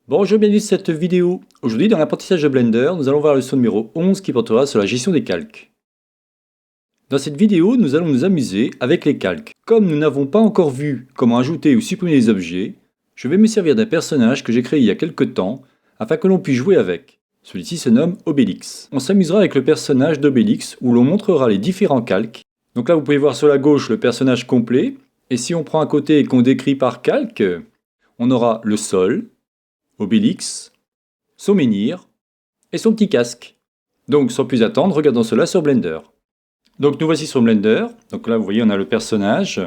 Bonjour, bienvenue sur cette vidéo. Aujourd'hui, dans l'apprentissage de Blender, nous allons voir la leçon numéro 11 qui portera sur la gestion des calques. Dans cette vidéo, nous allons nous amuser avec les calques. Comme nous n'avons pas encore vu comment ajouter ou supprimer les objets, je vais me servir d'un personnage que j'ai créé il y a quelques temps afin que l'on puisse jouer avec. Celui-ci se nomme Obélix. On s'amusera avec le personnage d'Obélix où l'on montrera les différents calques. Donc là, vous pouvez voir sur la gauche le personnage complet. Et si on prend à côté et qu'on décrit par calque, on aura le sol, Obélix, son menhir et son petit casque. Donc sans plus attendre, regardons cela sur Blender. Donc nous voici sur Blender. Donc là vous voyez on a le personnage.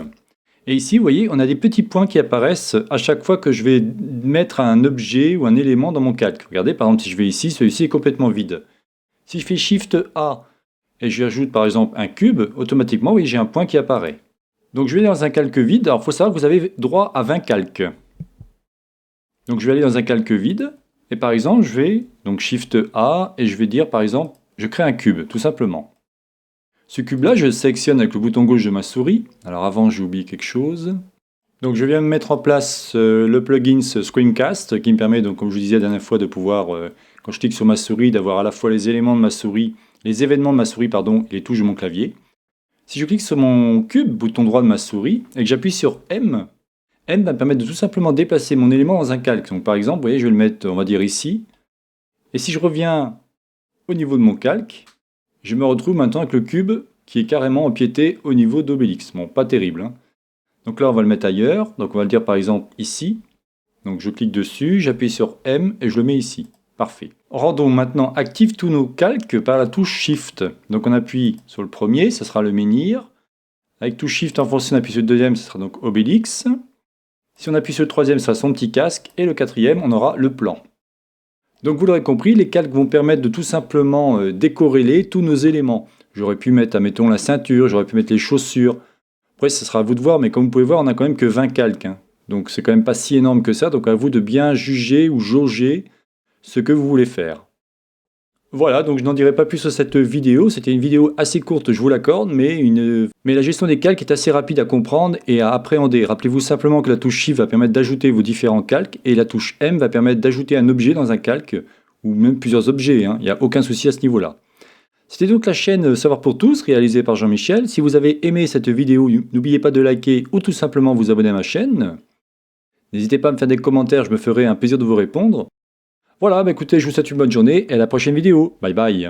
Et ici vous voyez on a des petits points qui apparaissent à chaque fois que je vais mettre un objet ou un élément dans mon calque. Regardez par exemple si je vais ici, celui-ci est complètement vide. Si je fais Shift A et je ajoute par exemple un cube, automatiquement oui, j'ai un point qui apparaît. Donc je vais dans un calque vide. Alors il faut savoir que vous avez droit à 20 calques. Donc je vais aller dans un calque vide, et par exemple je vais, donc Shift A, et je vais dire par exemple, je crée un cube, tout simplement. Ce cube-là, je le sélectionne avec le bouton gauche de ma souris. Alors avant, j'ai oublié quelque chose. Donc je viens de mettre en place le plugin Screencast, qui me permet, donc, comme je vous disais la dernière fois, de pouvoir, quand je clique sur ma souris, d'avoir à la fois les éléments de ma souris, les événements de ma souris, pardon, et les touches de mon clavier. Si je clique sur mon cube, bouton droit de ma souris, et que j'appuie sur M va me permettre de tout simplement déplacer mon élément dans un calque. Donc par exemple, vous voyez, je vais le mettre, on va dire ici. Et si je reviens au niveau de mon calque, je me retrouve maintenant avec le cube qui est carrément empiété au niveau d'Obélix. Bon, pas terrible, hein. Donc là, on va le mettre ailleurs. Donc on va le dire par exemple ici. Donc je clique dessus, j'appuie sur M et je le mets ici. Parfait. Rendons maintenant actifs tous nos calques par la touche Shift. Donc on appuie sur le premier, ce sera le menhir. Avec touche Shift enfoncé, on appuie sur le deuxième, ce sera donc Obélix. Si on appuie sur le troisième, ça sera son petit casque. Et le quatrième, on aura le plan. Donc vous l'aurez compris, les calques vont permettre de tout simplement décorréler tous nos éléments. J'aurais pu mettre, admettons, la ceinture, j'aurais pu mettre les chaussures. Après, ce sera à vous de voir, mais comme vous pouvez voir, on n'a quand même que 20 calques, hein. Donc c'est quand même pas si énorme que ça. Donc à vous de bien juger ou jauger ce que vous voulez faire. Voilà, donc je n'en dirai pas plus sur cette vidéo. C'était une vidéo assez courte, je vous l'accorde, mais la gestion des calques est assez rapide à comprendre et à appréhender. Rappelez-vous simplement que la touche Shift va permettre d'ajouter vos différents calques et la touche M va permettre d'ajouter un objet dans un calque ou même plusieurs objets, hein. Il n'y a aucun souci à ce niveau-là. C'était donc la chaîne Savoir pour tous, réalisée par Jean-Michel. Si vous avez aimé cette vidéo, n'oubliez pas de liker ou tout simplement vous abonner à ma chaîne. N'hésitez pas à me faire des commentaires, je me ferai un plaisir de vous répondre. Voilà, écoutez, je vous souhaite une bonne journée et à la prochaine vidéo. Bye bye.